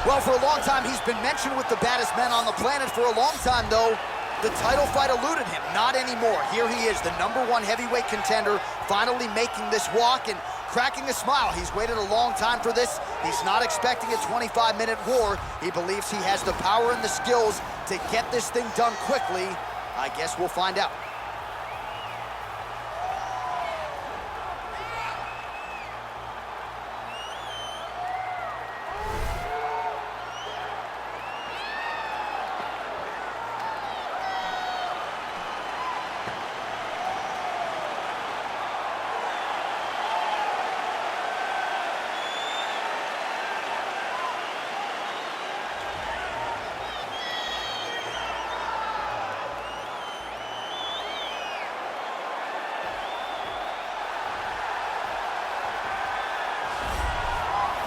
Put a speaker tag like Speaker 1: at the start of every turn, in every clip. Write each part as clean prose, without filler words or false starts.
Speaker 1: Well, for a long time, he's been mentioned with the baddest men on the planet. For a long time, though, the title fight eluded him. Not anymore. Here he is, the #1 heavyweight contender, finally making this walk and cracking a smile. He's waited a long time for this. He's not expecting a 25-minute war. He believes he has the power and the skills to get this thing done quickly. I guess we'll find out.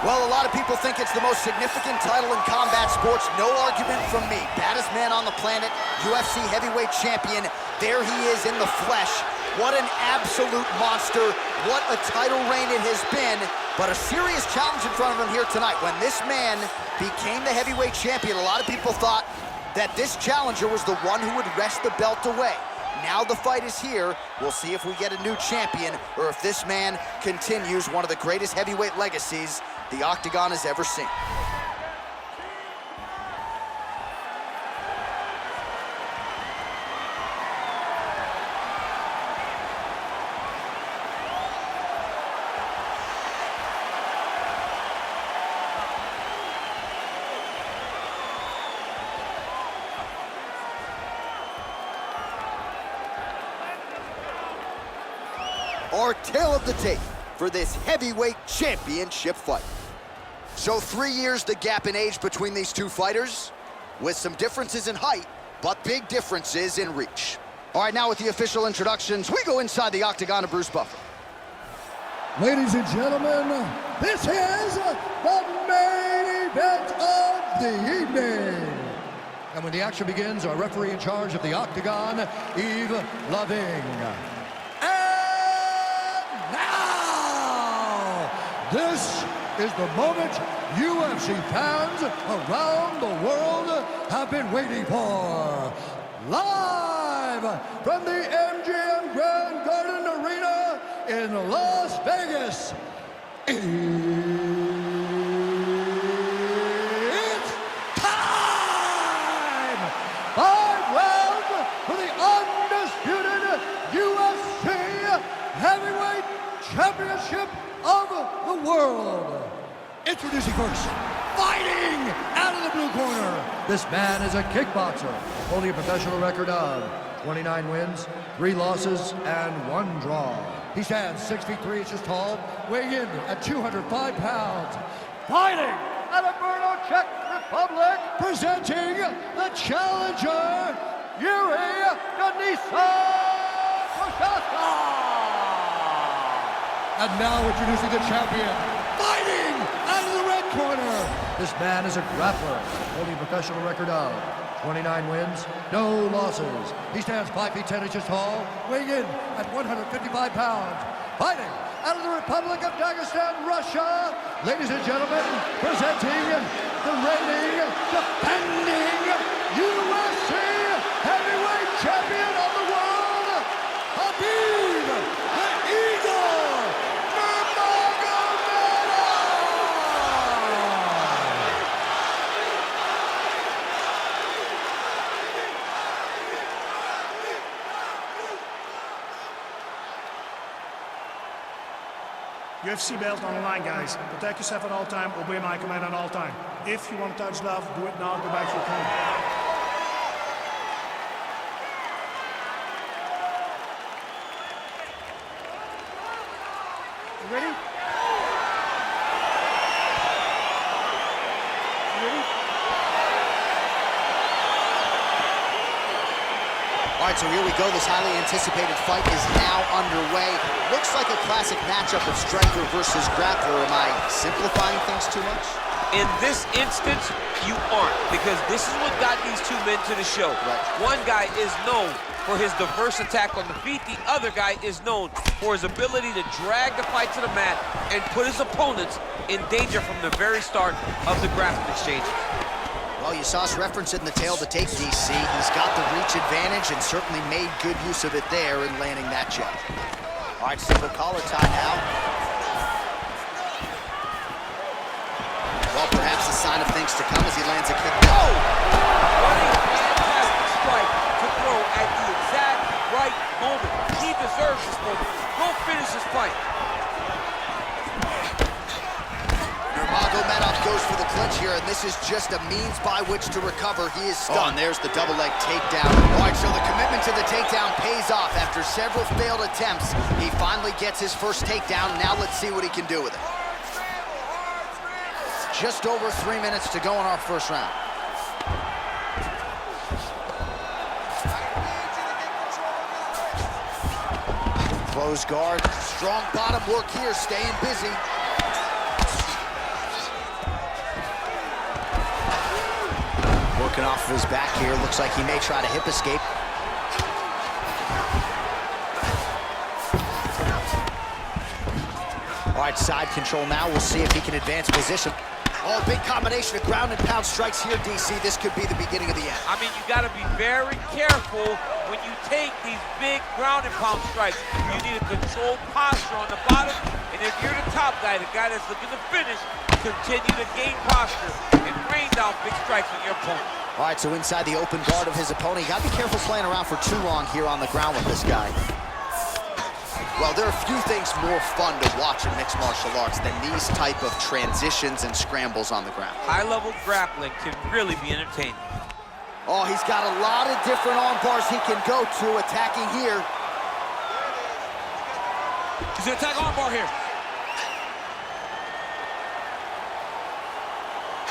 Speaker 1: Well, a lot of people think it's the most significant title in combat sports. No argument from me. Baddest man on the planet, UFC heavyweight champion. There he is in the flesh. What an absolute monster. What a title reign it has been. But a serious challenge in front of him here tonight. When this man became the heavyweight champion, a lot of people thought that this challenger was the one who would wrest the belt away. Now the fight is here. We'll see if we get a new champion or if this man continues one of the greatest heavyweight legacies the Octagon has ever seen. Our tale of the tape for this heavyweight championship fight. So 3 years the gap in age between these two fighters, with some differences in height, but big differences in reach. All right, now with the official introductions, we go inside the Octagon of Bruce Buffer.
Speaker 2: Ladies and gentlemen, this is the main event of the evening. And when the action begins, our referee in charge of the Octagon, Yves Loving. This is the moment UFC fans around the world have been waiting for. Live from the MGM Grand Garden Arena in Las Vegas. It's time! 5 rounds for the undisputed UFC Heavyweight Championship of the world. Introducing first, fighting out of the blue corner. This man is a kickboxer, holding a professional record of 29 wins, 3 losses, and 1 draw. He stands 6 feet 3 inches tall, weighing in at 205 pounds. Fighting out of Brno, Czech Republic, presenting the challenger, Jirí Prochazka. And now introducing the champion, fighting out of the red corner. This man is a grappler, holding a professional record of 29 wins, no losses. He stands 5 feet 10 inches tall, weighing in at 155 pounds. Fighting out of the Republic of Dagestan, Russia. Ladies and gentlemen, presenting the reigning, defending UFC heavyweight champion of the world, Khabib the Eagle
Speaker 3: UFC belt on the line, guys. Protect yourself at all time. Obey my command at all time. If you want to touch love, do it now. Go back to your corner. You ready? You ready?
Speaker 1: All right, so here we go. This highly anticipated fight is now underway. Looks like a classic matchup of striker versus grappler. Am I simplifying things too much?
Speaker 4: In this instance, you aren't, because this is what got these two men to the show.
Speaker 1: Right.
Speaker 4: One guy is known for his diverse attack on the feet. The other guy is known for his ability to drag the fight to the mat and put his opponents in danger from the very start of the grappling exchange.
Speaker 1: Well, you saw us referencing the tail to take, DC. He's got the reach advantage and certainly made good use of it there in landing that jab. All right, single collar tie now. Well, perhaps a sign of things to come as he lands a kick. Oh!
Speaker 4: What a fantastic strike to throw at the exact right moment. He deserves this moment. Go finish this fight.
Speaker 1: Nurmagomedov goes for the clinch here, and this is just a means by which to recover. He is stunned. Oh, and there's the double leg takedown. All right, so the commitment to the takedown pays off. After several failed attempts, he finally gets his first takedown. Now let's see what he can do with it. Just over 3 minutes to go in our first round. Close guard, strong bottom work here, staying busy. Working off of his back here, looks like he may try to hip escape. All right, side control now. We'll see if he can advance position. Oh, big combination of ground and pound strikes here, DC. This could be the beginning of the end.
Speaker 4: I mean, you got to be very careful when you take these big ground and pound strikes. You need a controlled posture on the bottom, and if you're the top guy, the guy that's looking to finish, continue to gain posture and rain down big strikes on your opponent.
Speaker 1: All right, so inside the open guard of his opponent, you got to be careful playing around for too long here on the ground with this guy. Well, there are few things more fun to watch in mixed martial arts than these type of transitions and scrambles on the ground.
Speaker 4: High-level grappling can really be entertaining.
Speaker 1: Oh, he's got a lot of different arm bars he can go to, attacking here.
Speaker 4: He's gonna attack arm bar here.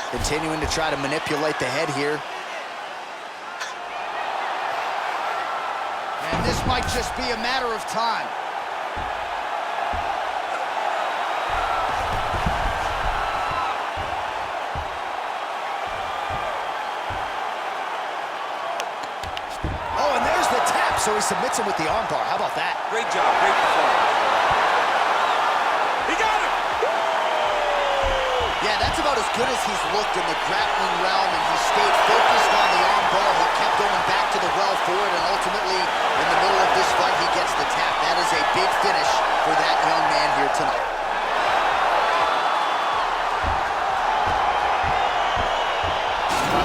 Speaker 1: Continuing to try to manipulate the head here. And this might just be a matter of time. Oh, and there's the tap, so he submits him with the armbar. How about that?
Speaker 4: Great job, great performance. He got him!
Speaker 1: Yeah, that's about as good as he's looked in the grappling realm, and he stayed focused on the armbar. He kept going back to the well for it, and ultimately, in the middle of this fight, he gets the tap. That is a big finish for that young man here tonight.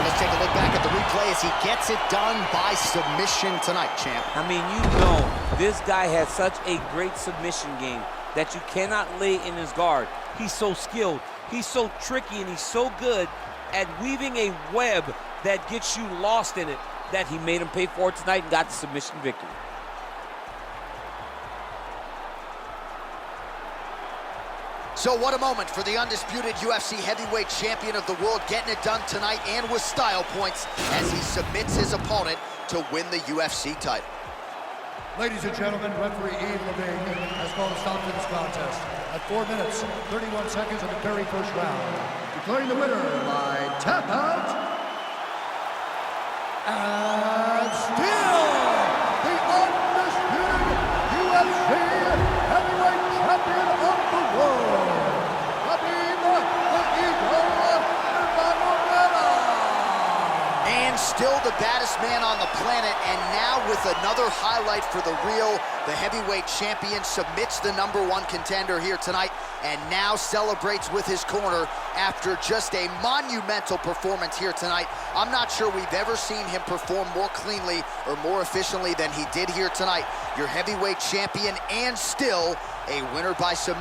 Speaker 1: Let's take a look back at the replay as he gets it done by submission tonight, champ.
Speaker 4: I mean, you know, this guy has such a great submission game that you cannot lay in his guard. He's so skilled, he's so tricky, and he's so good at weaving a web that gets you lost in it that he made him pay for it tonight and got the submission victory.
Speaker 1: So what a moment for the undisputed UFC heavyweight champion of the world, getting it done tonight and with style points as he submits his opponent to win the UFC title.
Speaker 2: Ladies and gentlemen, referee Yves Levine has called a stop to this contest at 4 minutes, 31 seconds of the very first round, declaring the winner by tap out, and still the undisputed UFC heavyweight champion of the world, Khabib Nurmagomedov.
Speaker 1: And still the baddest man on the planet, and now with another highlight for the real, the heavyweight champion submits the #1 contender here tonight, and now celebrates with his corner after just a monumental performance here tonight. I'm not sure we've ever seen him perform more cleanly or more efficiently than he did here tonight. Your heavyweight champion, and still a winner by submission.